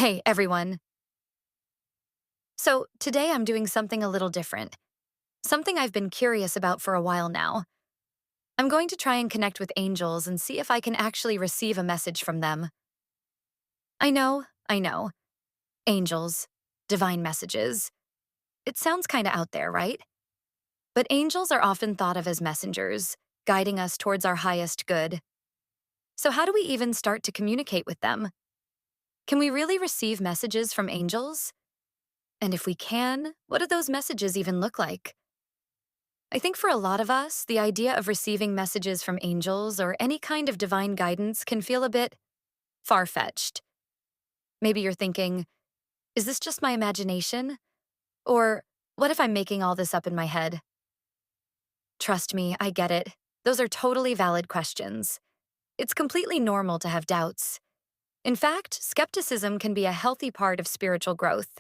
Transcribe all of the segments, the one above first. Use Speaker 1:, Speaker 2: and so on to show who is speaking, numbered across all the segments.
Speaker 1: Hey, everyone. So, today I'm doing something a little different, something I've been curious about for a while now. I'm going to try and connect with angels and see if I can actually receive a message from them. I know. Angels, divine messages. It sounds kind of out there, right? But angels are often thought of as messengers, guiding us towards our highest good. So, how do we even start to communicate with them? Can we really receive messages from angels? And if we can, what do those messages even look like? I think for a lot of us, the idea of receiving messages from angels or any kind of divine guidance can feel a bit far fetched. Maybe you're thinking, is this just my imagination? Or what if I'm making all this up in my head? Trust me, I get it. Those are totally valid questions. It's completely normal to have doubts. In fact, skepticism can be a healthy part of spiritual growth.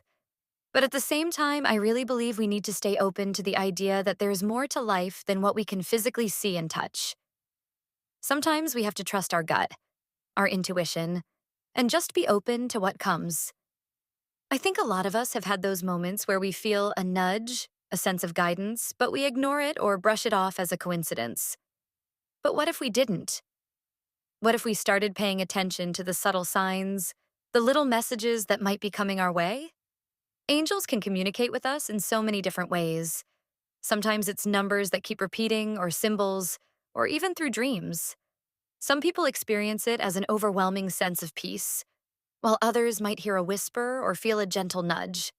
Speaker 1: But at the same time, I really believe we need to stay open to the idea that there's more to life than what we can physically see and touch. Sometimes we have to trust our gut, our intuition, and just be open to what comes. I think a lot of us have had those moments where we feel a nudge, a sense of guidance, but we ignore it or brush it off as a coincidence. But what if we didn't? What if we started paying attention to the subtle signs, the little messages that might be coming our way? Angels can communicate with us in so many different ways. Sometimes it's numbers that keep repeating, or symbols, or even through dreams. Some people experience it as an overwhelming sense of peace, while others might hear a whisper or feel a gentle nudge.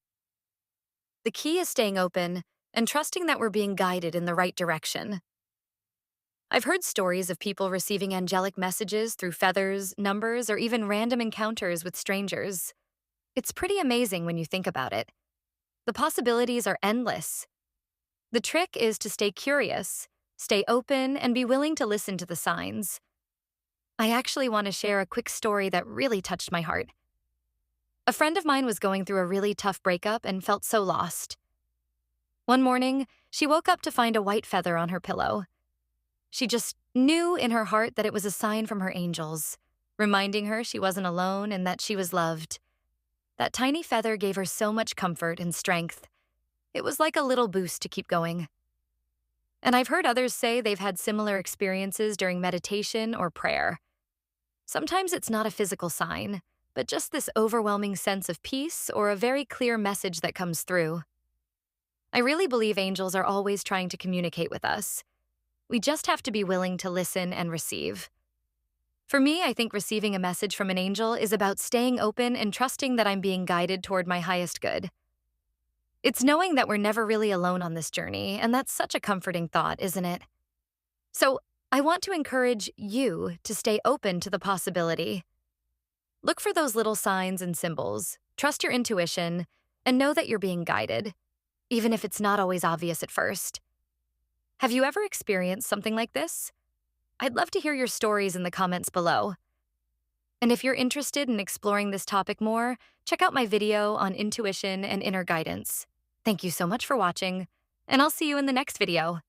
Speaker 1: The key is staying open and trusting that we're being guided in the right direction. I've heard stories of people receiving angelic messages through feathers, numbers, or even random encounters with strangers. It's pretty amazing when you think about it. The possibilities are endless. The trick is to stay curious, stay open, and be willing to listen to the signs. I actually want to share a quick story that really touched my heart. A friend of mine was going through a really tough breakup and felt so lost. One morning, she woke up to find a white feather on her pillow. She just knew in her heart that it was a sign from her angels, reminding her she wasn't alone and that she was loved. That tiny feather gave her so much comfort and strength. It was like a little boost to keep going. And I've heard others say they've had similar experiences during meditation or prayer. Sometimes it's not a physical sign, but just this overwhelming sense of peace or a very clear message that comes through. I really believe angels are always trying to communicate with us. We just have to be willing to listen and receive. For me, I think receiving a message from an angel is about staying open and trusting that I'm being guided toward my highest good. It's knowing that we're never really alone on this journey, and that's such a comforting thought, isn't it? So, I want to encourage you to stay open to the possibility. Look for those little signs and symbols, trust your intuition, and know that you're being guided, even if it's not always obvious at first. Have you ever experienced something like this? I'd love to hear your stories in the comments below. And if you're interested in exploring this topic more, check out my video on intuition and inner guidance. Thank you so much for watching, and I'll see you in the next video.